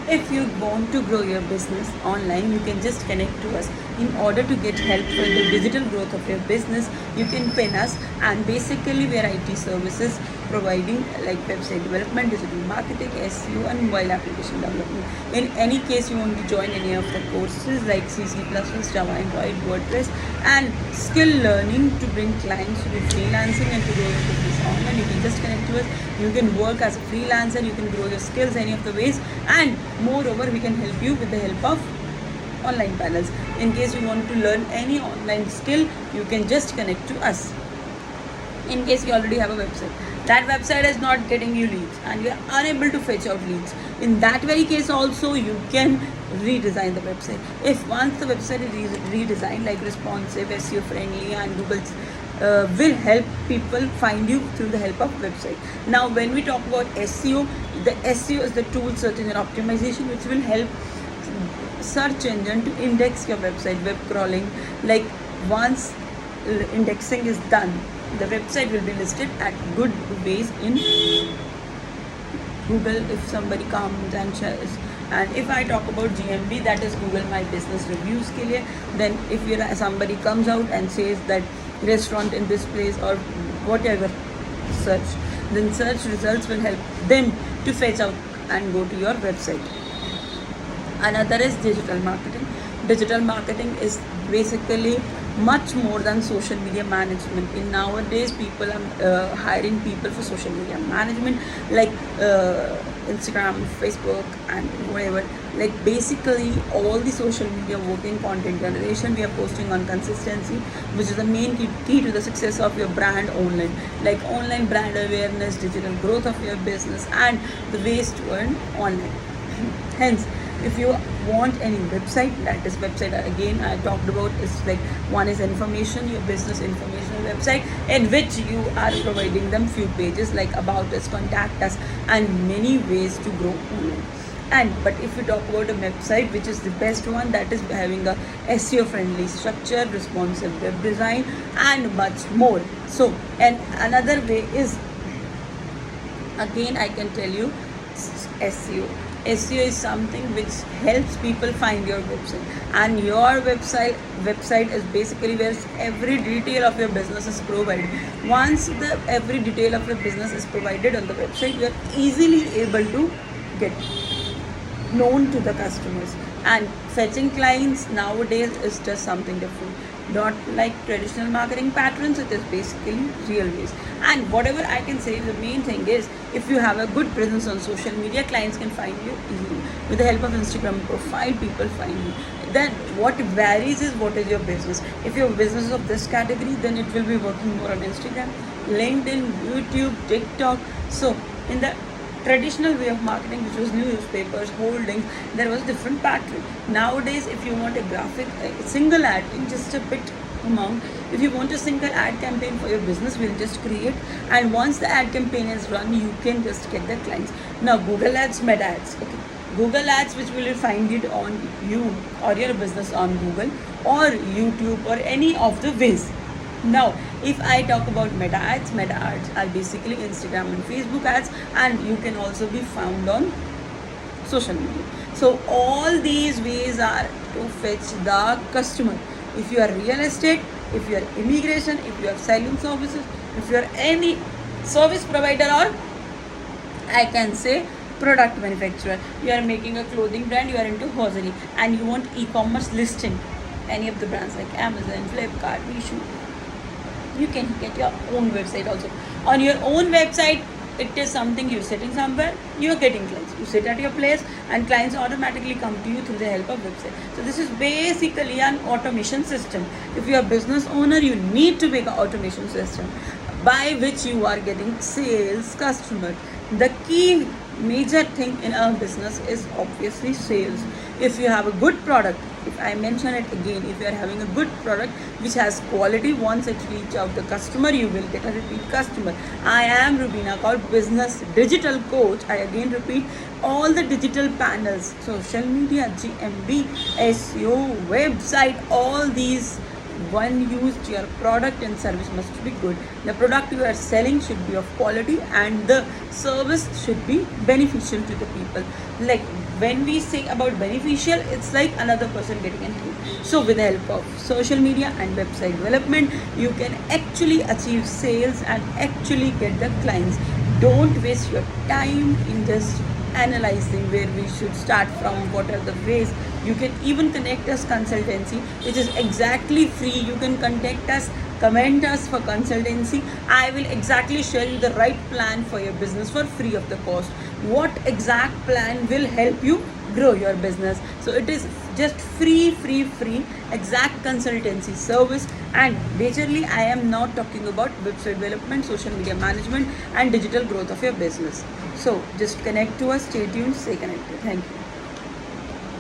If you want to grow your business online, you can just connect to us. In order to get help for the digital growth of your business, you can pin us, and basically we are IT services providing like website development, digital marketing, SEO and mobile application development. In any case you want to join any of the courses like C++, Java, Android, WordPress and skill learning to bring clients to do freelancing and to grow your business online, you can just connect to us. You can work as a freelancer, you can grow your skills any of the ways, and moreover we can help you with the help of online panels. In case you want to learn any online skill, you can just connect to us. In case you already have a website, that website is not getting you leads and you are unable to fetch out leads, in that very case also you can redesign the website. If once the website is redesigned like responsive, SEO friendly and Google will help people find you through the help of website. Now when we talk about SEO, the SEO is the tool search engine optimization which will help search engine to index your website. Web crawling, like once indexing is done, the website will be listed at good ways in Google if somebody comes and shares. And if I talk about GMB, that is Google My Business Reviews के लिए, then if somebody comes out and says that restaurant in this place or whatever search, then search results will help them to fetch out and go to your website. Another is digital marketing. Digital marketing is basically much more than social media management. In nowadays, people are hiring people for social media management, like Instagram, Facebook, and whatever. Like basically, all the social media working content generation, we are posting on consistency, which is the main key to the success of your brand online. Like online brand awareness, digital growth of your business, and the ways to earn online. Hence, if you want any website, that is website again I talked about is like one is information, your business informational website in which you are providing them few pages like about us, contact us and many ways to grow online. And but if we talk about a website which is the best one, that is having a SEO friendly structure, responsive web design and much more. So and another way is, again I can tell you, SEO. SEO is something which helps people find your website, and your website is basically where every detail of your business is provided. Once the every detail of your business is provided on the website, you are easily able to get known to the customers, and fetching clients nowadays is just something different, not like traditional marketing patterns. It is basically real ways. And whatever I can say, the main thing is, if you have a good presence on social media, clients can find you easily. With the help of Instagram profile, people find you. Then what varies is what is your business. If your business is of this category, then it will be working more on Instagram, LinkedIn, YouTube, TikTok. So in the traditional way of marketing, which was newspapers, holdings, there was different pattern. Nowadays, if you want a graphic, a single ad in just a bit amount, if you want a single ad campaign for your business, we'll just create, and once the ad campaign is run, you can just get the clients. Now Google ads, Meta ads, okay, Google ads which will find it on you or your business on Google or YouTube or any of the ways. Now, if I talk about Meta ads are basically Instagram and Facebook ads, and you can also be found on social media. So all these ways are to fetch the customer. If you are real estate, if you are immigration, if you are selling services, if you are any service provider, or I can say product manufacturer, you are making a clothing brand, you are into hosiery and you want e-commerce listing, any of the brands like Amazon, Flipkart, Meesho, you can get your own website also. On your own website, it is something you're sitting somewhere, you're getting clients. You sit at your place and clients automatically come to you through the help of website. So this is basically an automation system. If you're a business owner, you need to make an automation system by which you are getting sales, customers. The key major thing in our business is obviously sales. If you have a good product, if I mention it again, if you are having a good product which has quality, once it reach out the customer, you will get a repeat customer. I am Rubina Kaur, business digital coach. I again repeat, all the digital panels, social media, GMB, SEO, website, all these one used, your product and service must be good. The product you are selling should be of quality, and the service should be beneficial to the people. Like when we say about beneficial, it's like another person getting into. So with the help of social media and website development, you can actually achieve sales and actually get the clients. Don't waste your time in just analyzing where we should start from, what are the ways. You can even connect us consultancy, which is exactly free. You can contact us, comment us for consultancy. I will exactly show you the right plan for your business for free of the cost. What exact plan will help you grow your business. So it is just free exact consultancy service. And majorly I am not talking about website development, social media management and digital growth of your business. So just connect to us, stay tuned, stay connected. Thank you.